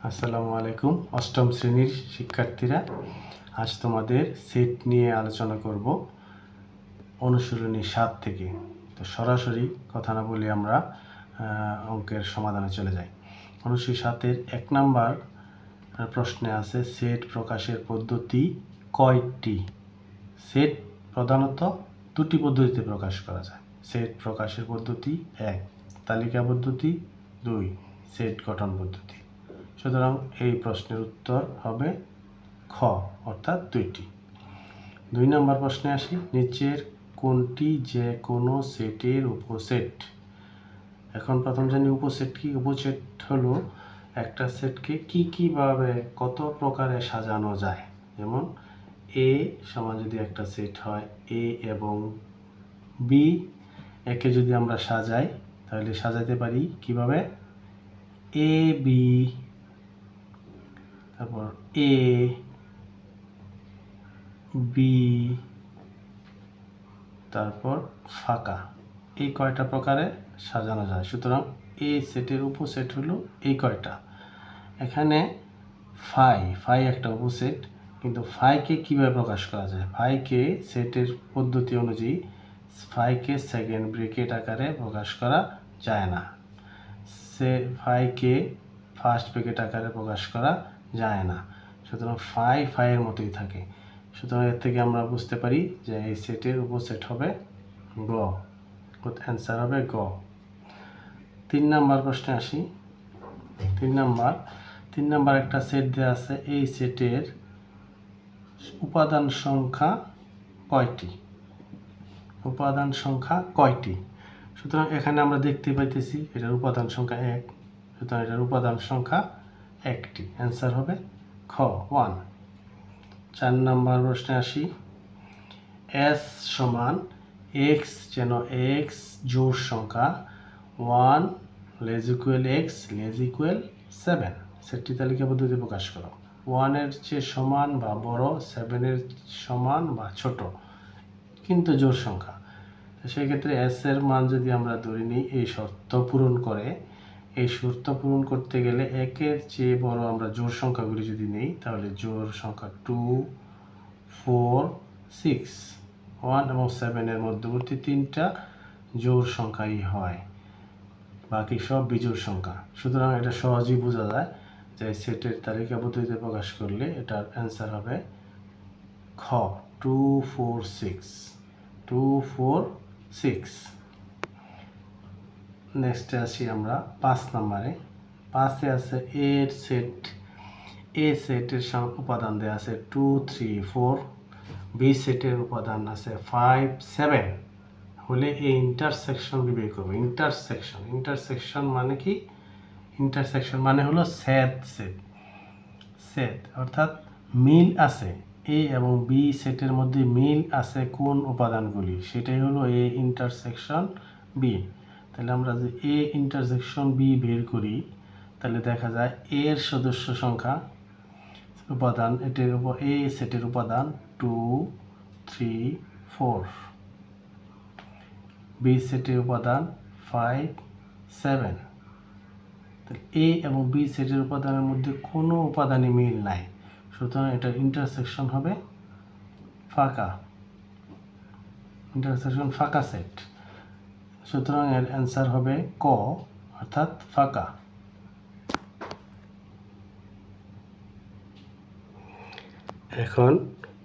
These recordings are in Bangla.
আসসালামু আলাইকুম। অষ্টম শ্রেণীর শিক্ষার্থীরা, আজ তোমাদের সেট নিয়ে আলোচনা করব অনুশীলনী 7 থেকে। তো সরাসরি কথা না বলে আমরা অঙ্কের সমাধানে চলে যাই। অনুশীলনী 7-এর 1 নাম্বার প্রশ্নে আছে সেট প্রকাশের পদ্ধতি কয়টি? সেট প্রধানত দুটি পদ্ধতিতে প্রকাশ করা যায়। সেট প্রকাশের পদ্ধতি 1 তালিকা পদ্ধতি, 2 সেট গঠন পদ্ধতি। সুতরাং এই প্রশ্নের উত্তর হবে খ, অর্থাৎ 2টি। 2 নম্বর প্রশ্নে আসি, নিচের কোনটি যে কোনো সেটের উপসেট? এখন প্রথম জানি উপসেট কি। উপসেট হলো একটা সেটকে কিভাবে কত প্রকারে সাজানো যায়। যেমন এ সমান যদি একটা সেট হয়, এ এবং বি একে যদি আমরা সাজাই তাহলে সাজাতে পারি কিভাবে? এ বি, তারপর এ বি, তারপর ফাঁকা, এই কয়টা প্রকারে সাজানো যায়। সুতরাং এই সেটের উপসেট হলো এই কয়টা। এখানে ফাই একটা উপসেট, কিন্তু ফাইকে কিভাবে প্রকাশ করা যায়? ফাইকে সেটের পদ্ধতি অনুযায়ী ফাইকে সেকেন্ড ব্র্যাকেট আকারে প্রকাশ করা যায় না। ফাইকে ফার্স্ট ব্র্যাকেট আকারে প্রকাশ করা যায় না। সুতরাং ফাইয়ের মতোই থাকে। সুতরাং এর থেকে আমরা বুঝতে পারি যে এই সেটের উপসেট হবে গ। অ্যান্সার হবে গ। 3 নাম্বার প্রশ্নে আসি। 3 নাম্বার একটা সেট দেওয়া আছে, এই সেটের উপাদান সংখ্যা কয়টি? উপাদান সংখ্যা কয়টি? সুতরাং এখানে আমরা দেখতে পাইতেছি এটার উপাদান সংখ্যা 1, সুতরাং এটার উপাদান সংখ্যা 1টি। অ্যান্সার হবে খ 1। 4 নাম্বার প্রশ্নে আসি, এস সমান এক্স যেন এক্স জোড় সংখ্যা 1 less equal x less equal 7, সেটটি তালিকা পদ্ধতিতে প্রকাশ করো। 1 এর চেয়ে সমান বা বড়, 7 এর সমান বা ছোট কিন্তু জোড় সংখ্যা। সেই ক্ষেত্রে এস এর মান যদি আমরা ধরে নিই এই শর্ত পূরণ করে, এই শর্ত পূরণ করতে গেলে 1 এর চেয়ে বড় আমরা জোড় সংখ্যাগুলি যদি নেই তাহলে জোড় সংখ্যা 2, 4, 6, 1 এবং 7 এর মধ্যবর্তী 3টা জোড় সংখ্যাই হয়, বাকি সব বিজোড় সংখ্যা। সুতরাং এটা সহজেই বোঝা যায় যে সেটের তালিকা পদ্ধতিতে প্রকাশ করলে এটার অ্যান্সার হবে খ 2, 4, 6, 2, 4, 6। নেক্সটে আসি আমরা 5 নম্বরে। 5-এ আছে এর সেট। এ সেটের উপাদান দেওয়া আছে 2, 3, 4। বি সেটের উপাদান আছে 5, 7 হলে এই ইন্টারসেকশন বিবেক করবে। ইন্টারসেকশন মানে কি? ইন্টারসেকশন মানে হলো সেট অর্থাৎ মিল আছে এ এবং বি সেটের মধ্যে, মিল আছে কোন উপাদানগুলি, সেটাই হলো এ ইন্টারসেকশন বি। তাহলে আমরা যে এ ইন্টারসেকশন বি বের করি তাহলে দেখা যায় এর সদস্য সংখ্যা উপাদান এটার উপর এ সেটের উপাদান 2, 3, 4, বি সেটের উপাদান 5, 7। এ এবং বি সেটের উপাদানের মধ্যে কোনো উপাদানই মিল নাই, সুতরাং এটার ইন্টারসেকশন হবে ফাঁকা, ইন্টারসেকশন ফাঁকা সেট। সুতরাং এর অ্যান্সার হবে ক, অর্থাৎ ফাঁকা। এখন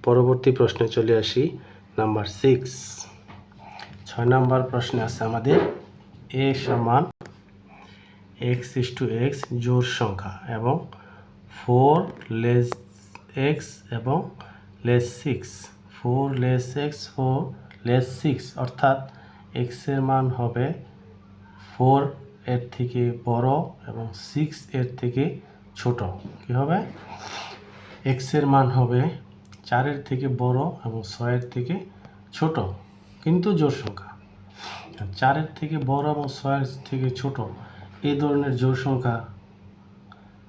পরবর্তী প্রশ্নে চলে আসি, নাম্বার 6। 6 নাম্বার প্রশ্নে আছে আমাদের এ সমান এক্স ইস টু এক্স জোড় সংখ্যা এবং 4 লেস এক্স এবং লেস 6, 4 লেস এক্স 4 লেস 6, অর্থাৎ এক্স এর মান হবে 4 এর থেকে বড় এবং 6 এর থেকে ছোট। কি হবে? এক্স এর মান হবে 4 এর থেকে বড় এবং 6 এর থেকে ছোট কিন্তু জোড় সংখ্যা। 4 এর থেকে বড় এবং 6 এর থেকে ছোট এই ধরনের জোড় সংখ্যা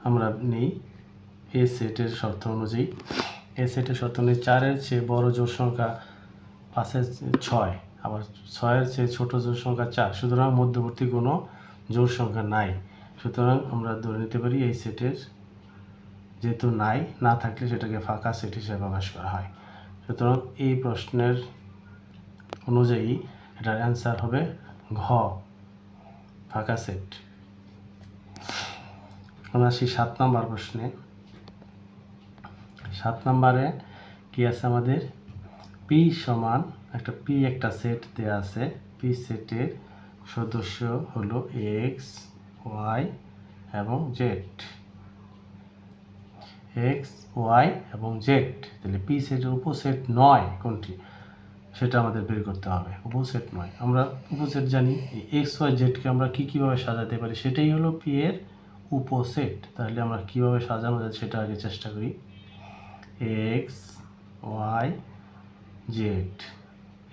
আমরা নেই এ সেটের শর্ত অনুযায়ী। এ সেটের শর্ত অনুযায়ী 4 এর চেয়ে বড় জোড় সংখ্যা 5-এর 6, আবার 6 এর চেয়ে ছোট জোড় সংখ্যা 4। সুতরাং মধ্যবর্তী কোনো জোড় সংখ্যা নাই। সুতরাং আমরা ধরে নিতে পারি এই সেটের যেহেতু নাই, না থাকলে সেটাকে ফাঁকা সেট হিসেবে প্রকাশ করা হয়। সুতরাং এই প্রশ্নের অনুযায়ী এটার অ্যান্সার হবে ঘ, ফাঁকা সেট। আমরা আসি 7 নম্বর প্রশ্নে। 7 নম্বরে কি আছে আমাদের? পি সমান একটা সেট দেওয়া আছে। পি সেটের সদস্য হলো এক্স, ওয়াই এবং জেড। এক্স, ওয়াই এবং জেড। তাহলে পি সেটের উপসেট নয় কোনটি সেটা আমাদের বের করতে হবে। উপসেট নয়, আমরা উপসেট জানি। এক্স, ওয়াই, জেডকে আমরা কীভাবে সাজাতে পারি সেটাই হলো পি এর উপসেট। তাহলে আমরা কীভাবে সাজানো যায় সেটা আগে চেষ্টা করি। এক্স, ওয়াই, জেড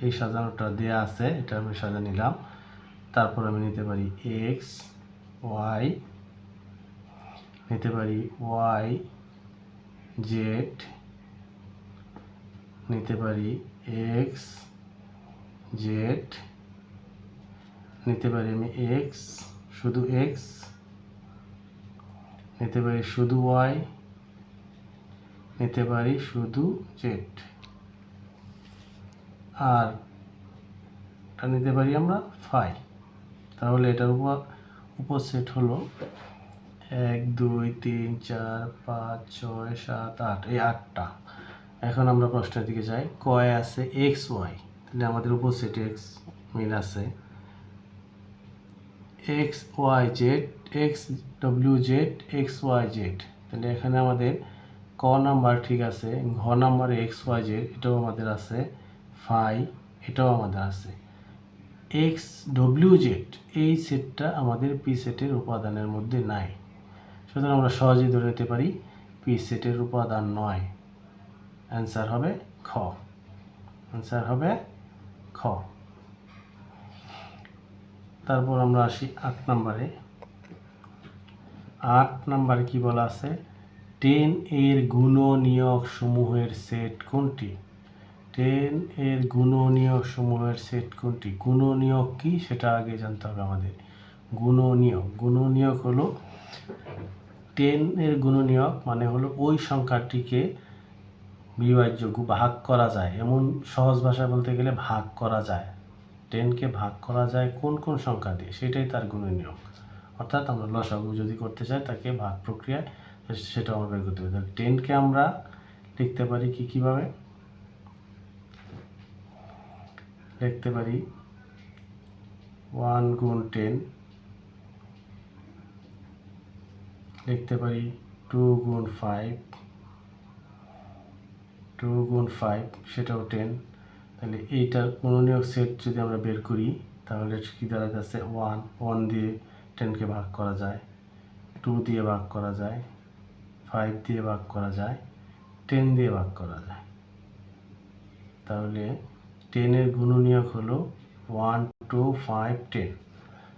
এই সাজানোটা দেয়া আছে, এটা আমি সাজা নিলাম। তারপর আমি নিতে পারি এক্স, ওয়াই, নিতে পারি ওয়াই, জেড, নিতে পারি এক্স, জেড, নিতে পারি আমি এক্স, শুধু এক্স, নিতে পারি শুধু ওয়াই, নিতে পারি শুধু জেড, আর এটা নিতে পারি আমরা ফাই। তাহলে এটার উপসেট হলো 1 2 3 4 5 6 7 8, এই 8টা। এখন আমরা প্রশ্নের দিকে যাই। কয় আছে এক্স, ওয়াই, তাহলে আমাদের উপসেট এক্স মিল আছে। X, Y, Z, X, W, Z, X, Y, Z. তাহলে এখানে আমাদের ক নাম্বার ঠিক আছে, ঘ নাম্বারে এক্স, ওয়াই, জেড এটাও আমাদের আছে, ফাই এটাও আমাদের আছে। এক্স, ডব্লিউ, জেড এই সেটটা আমাদের পি সেটের উপাদানের মধ্যে নাই। সুতরাং আমরা সহজেই ধরে নিতে পারি পি সেটের উপাদান নয়। অ্যান্সার হবে খ। অ্যান্সার হবে খ। তারপর আমরা আসি 8 নম্বরে। 8 নম্বরে কি বলা আছে? 10 এর গুণনীয়ক সমূহের সেট কোনটি? 10 এর গুণনীয়ক সমূহের সেট কোনটি? গুণনীয়ক কি সেটা আগে জানতে হবে আমাদের। গুণনীয়ক হলো 10 এর গুণনীয়ক মানে হলো ওই সংখ্যাটিকে বিভাজ্যযোগ্য ভাগ করা যায়, এমন সহজ ভাষায় বলতে গেলে ভাগ করা যায়। 10কে ভাগ করা যায় কোন কোন সংখ্যা দিয়ে, সেটাই তার গুণনীয়ক। অর্থাৎ আমরা লসাগু যদি করতে চাই তাকে ভাগ প্রক্রিয়ায় সেটা আমরা বের করতে পারি। 10কে আমরা লিখতে পারি কীভাবে? লিখতে পারি 1 গুণ 10, লিখতে পারি 2 গুণ 5, 2 গুণ 5 সেটাও 10। তাহলে এইটার গুণনীয়ক সেট যদি আমরা বের করি তাহলে কি দাঁড়াচ্ছে? 1 দিয়ে 10কে ভাগ করা যায়, 2 দিয়ে ভাগ করা যায়, 5 দিয়ে ভাগ করা যায়, 10 দিয়ে ভাগ করা যায়। তাহলে 10 এর গুণনীয়ক হলো 1 2 5 10।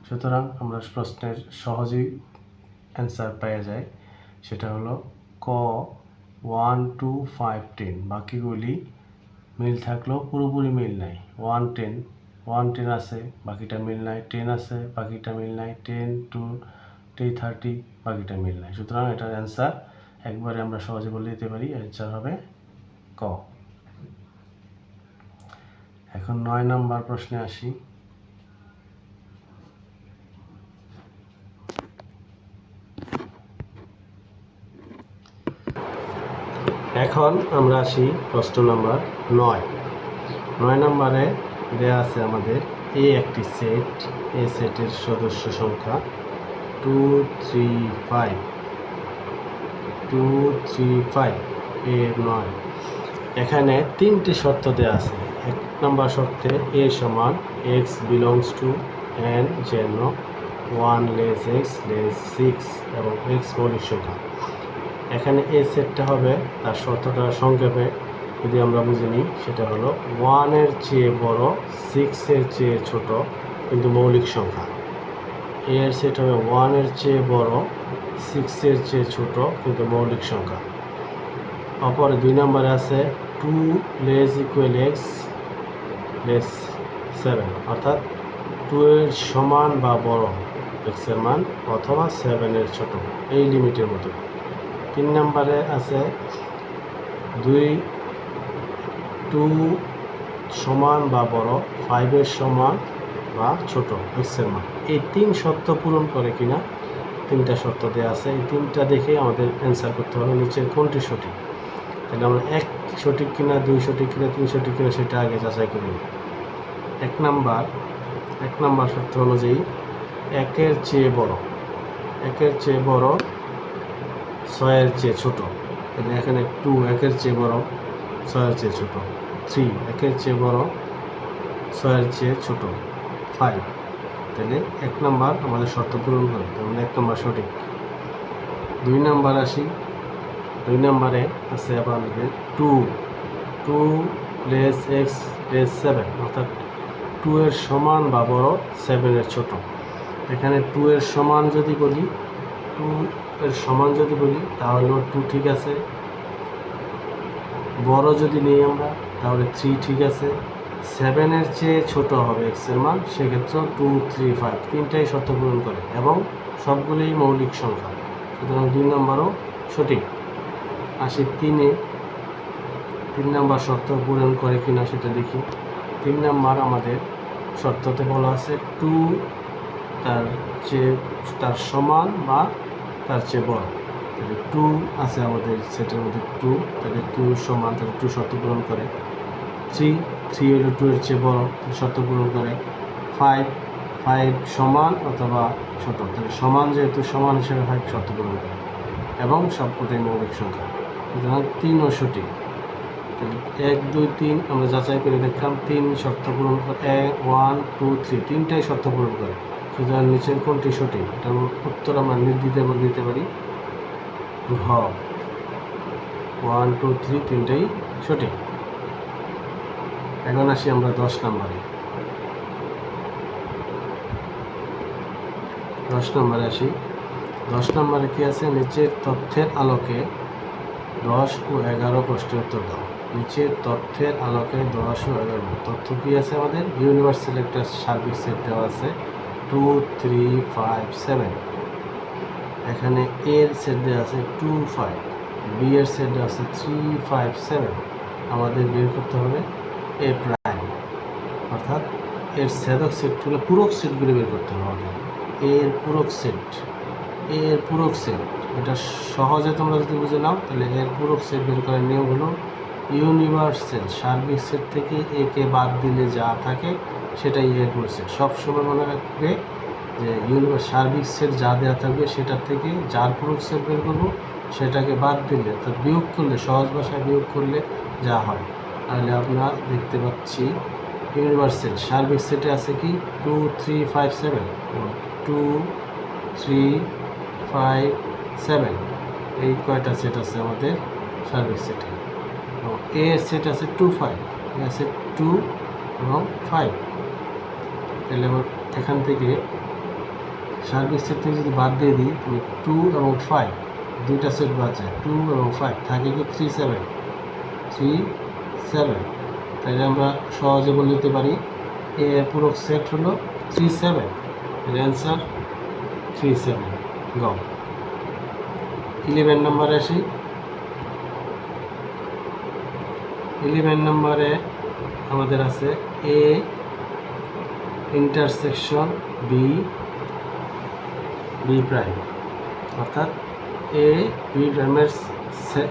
সুতরাং আমরা প্রশ্নের সহজেই অ্যান্সার পাওয়া যায়, সেটা হলো ক 1 2 5 10। বাকিগুলি মিল থাকলেও পুরোপুরি মিল নাই। 1 10 আছে, বাকিটা মিল নাই। 10 আছে, বাকিটা মিল নাই। 10 2 30 বাকিটা মিল নাই। সুতরাং এটার অ্যান্সার একবারে আমরা সহজে বলে দিতে পারি, অ্যান্সার হবে ক। এখন 9 নম্বর প্রশ্নে আসি। এখন আমরা আসি প্রশ্ন নম্বর 9। 9 নম্বরে দেয়া আছে আমাদের এ একটি সেট, এ সেটের সদস্য সংখ্যা 2 3 5, 2 3 5 এর 9। এখানে 3টি শর্ত দেওয়া আছে। 1 নম্বর শর্তে এ সমান x belongs to n যেন 1 less x less 6 এবং x মৌলিক সংখ্যা। এখানে এ সেটটা হবে, তার শর্তটা সংক্ষেপে যদি আমরা বুঝে নিই সেটা হলো 1 এর চেয়ে বড়, 6 এর চেয়ে ছোট কিন্তু মৌলিক সংখ্যা। এর সেট হবে 1 এর চেয়ে বড়, 6 এর চেয়ে ছোট কিন্তু মৌলিক সংখ্যা। অপরে 2 নম্বরে আছে 2 less equal x less 7, অর্থাৎ 2 এর সমান বা বড় x এর মান অথবা 7 এর ছোট, এই লিমিটের মতো। 3 নম্বরে আছে 2 সমান বা বড়, 5 সমান বা ছোট এক্সের মান। এই 3 শর্ত পূরণ করে কিনা, 3টা শর্ত দেওয়া আছে, এই 3টা দেখে আমাদের অ্যান্সার করতে হবে নিচের কোনটি সঠিক। তাহলে আমরা 1 সঠিক কিনা, 2 সঠিক কিনা, 3 সঠিক কিনা সেটা আগে যাচাই করে নিই। 1 নাম্বার শর্ত অনুযায়ী 1-এর চেয়ে বড়, 1-এর চেয়ে বড় 6-এর চেয়ে ছোট। তাহলে এখানে 2 1-এর চেয়ে বড়, 6-এর চেয়ে ছোট। 3 1-এর চেয়ে বড়, 6-এর চেয়ে ছোট। 5, তাহলে 1 নাম্বার আমাদের শর্ত পূরণ করে, তাহলে 1 নাম্বার সঠিক। 2 নাম্বার আসি, 2 নাম্বারে আছে আবার আমাদের 2 লেস এক্স লেস 7, অর্থাৎ 2 এর সমান বা বড়, 7 এর ছোট। এখানে 2 এর সমান যদি বলি, 2 এর সমান যদি বলি তাহলে 2 ঠিক আছে। বড় যদি নেই আমরা তাহলে 3 ঠিক আছে। 7 এর চেয়ে ছোট হবে এক্স এর মান, সেক্ষেত্রেও 2 3 5 তিনটাই শর্ত পূরণ করে এবং সবগুলোই মৌলিক সংখ্যা, সুতরাং 2 নম্বরও সঠিক। আসি 3 নাম্বার শর্ত পূরণ করে কিনা সেটা দেখি। 3 নাম্বার আমাদের শর্ততে বলা আছে 2 তার সমান বা তার চেয়ে বড়। তাহলে 2 আছে আমাদের সেটার মধ্যে 2, তাহলে 2 সমান, তাহলে 2 শর্ত পূরণ করে। 3 হলো 2 এর চেয়ে বড়, শর্ত পূরণ করে। 5 সমান অথবা ছোট, তাহলে সমান, যেহেতু সমান হিসেবে 5 শর্ত পূরণ করে এবং সবকটাই মৌলিক সংখ্যা, সুতরাং 3ও সঠিক। তাহলে 1 2 3 আমরা যাচাই করে দেখলাম 3 শর্ত পূরণ করে, 1 2 3 তিনটাই শর্ত পূরণ করে, সুতরাং নিচের কোনটি সঠিক, এটার উত্তর আমরা নির্দ্বিধায় বলে দিতে পারি ঘ, 1 2 3 তিনটাই সঠিক। এখন আসি আমরা 10 নম্বরে। 10 নম্বরে আসি। 10 নম্বরে কি আছে, নিচের তথ্যের আলোকে 10 ও 11 প্রশ্নের উত্তর দাও। নিচের তথ্যের আলোকে 10 ও 11 তথ্য কি আছে আমাদের, ইউনিভার্সাল একটা সার্বিক সেট দেওয়া আছে 2 3 5 7। এখানে এ এর সেট দেওয়া আছে 2 5, বি এর সেট দেওয়া আছে 3 5 7। আমাদের বের করতে হবে এ প্রাইম, অর্থাৎ এর ছেদক সেটগুলো, পূরক সেটগুলো বের করতে হবে আমাদের। এর পূরক সেট, এটা সহজে তোমরা যদি বুঝে নাও তাহলে এর পূরক সেট বের করার নিয়ম হলো ইউনিভার্সাল সার্বিক সেট থেকে একে বাদ দিলে যা থাকে সেটাই এর পূরক সেট। সবসময় মনে রাখবে যে সার্বিক সেট যা দেওয়া থাকবে সেটার থেকে যার পূরক সেট বের করবো সেটাকে বাদ দিলে, অর্থাৎ বিয়োগ করলে, সহজ ভাষায় বিয়োগ করলে যা হয়। তাহলে আমরা দেখতে পাচ্ছি ইউনিভার্সাল সার্বিক সেটে আছে কি 2 3 5 7, 2 3 5 7, এই কয়টা সেট আছে আমাদের সার্বিক সেটে। এ এর সেট আছে 2 5, আছে 2 এবং 5। তাহলে আবার এখান থেকে সার্বিক সেট থেকে যদি বাদ দিয়ে দিই তাহলে 2 এবং 5 দুইটা সেট বাঁচে, 2 এবং 5 থাকে কি 3 7। তাহলে আমরা সহজে বলে দিতে পারি এ এর পূরক সেট হলো 3 7, এর অ্যান্সার 3 7 গ। 11 নম্বরে আসি। 11 নম্বরে আমাদের আছে এ ইন্টারসেকশন বি প্রাইম, অর্থাৎ এ বি প্রাইমের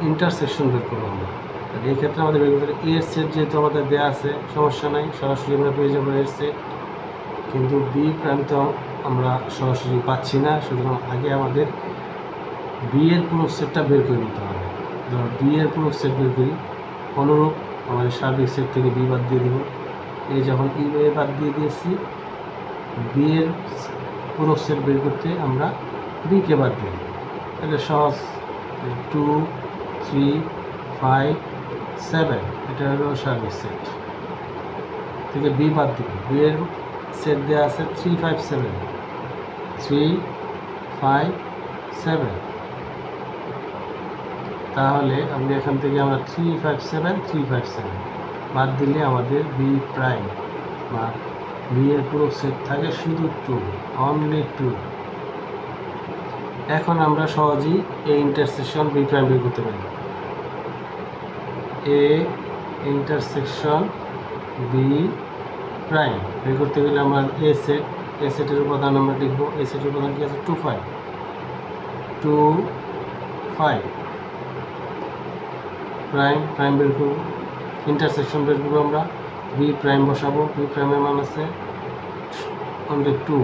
ইন্টারসেকশন বের করবো আমরা। তাহলে এই ক্ষেত্রে আমাদের বের করতে এর সেট যেহেতু আমাদের দেওয়া আছে সমস্যা নাই, সরাসরি আমরা পেয়ে যাবো এর সেট, কিন্তু বি প্রাইম তো আমরা সরাসরি পাচ্ছি না, সুতরাং আগে আমাদের বি এর পূরক সেটটা বের করে নিতে হবে। ধরো বি এর পূরক সেট বের করি, অনুরূপ আমাদের সার্বিক সেট থেকে বি বাদ দিয়ে দেবো। এই যখন ই এ বাদ দিয়ে দিয়েছি, বি এর পূরক সেট বের করতে আমরা বিকে বাদ দিয়ে দেবো। তাহলে সহজ, 2 3 5 7 এটা হলো সার্বিক সেট থেকে বি বাদ দিব। বি এর সেট দেওয়া আছে 3 5 7, 3 5 7। তাহলে আমি এখান থেকে আমরা 3 5 7 3 5 7 বাদ দিলে আমাদের বি প্রাইম বা বি এর পুরো সেট থাকে শুধু 2, অনলি 2। এখন আমরা সহজেই এ ইন্টারসেকশন বি প্রাইম বের করতে পারি। এ ইন্টারসেকশন বি প্রাইম বের করতে গেলে আমরা এ সেটের উপাদান আমরা লিখব। এ সেটের উপাদান কি আছে? 2 5 প্রাইম বের করব। ইন্টারসেকশন বের করবো আমরা, বি প্রাইম বসাবো। বি প্রাইমের মান আছে অনলি 2।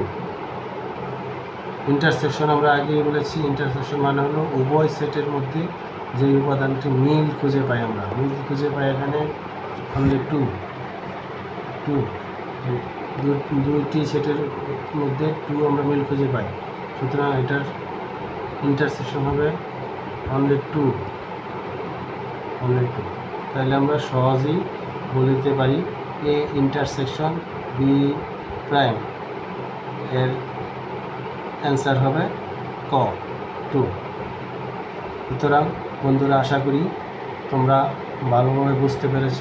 ইন্টারসেকশন আমরা আগেই বলেছি, ইন্টারসেকশন মানে হলো উভয় সেটের মধ্যে যে উপাদানটি মিল খুঁজে পাই, আমরা মিল খুঁজে পাই এখানে অনলি 2 দুইটি সেটের মধ্যে 2 আমরা মিল খুঁজে পাই। সুতরাং এটার ইন্টারসেকশন হবে অনলি 2। তাহলে আমরা সহজেই বলে দিতে পারি এ ইন্টারসেকশন বি প্রাইম এর অ্যান্সার হবে ক 2। সুতরাং বন্ধুরা, আশা করি তোমরা ভালোভাবে বুঝতে পেরেছ।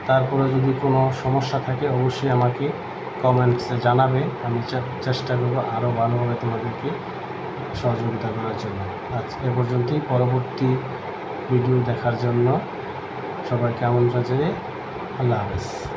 তারপরে যদি কোনো সমস্যা থাকে অবশ্যই আমাকে কমেন্টসে জানাবে। আমি চেষ্টা করব আরও ভালোভাবে তোমাদেরকে সহযোগিতা করার জন্য। আজ এ পর্যন্তই। পরবর্তী ভিডিও দেখার জন্য সবাইকে আমন্ত্রণ জানিয়ে আল্লাহ হাফেজ।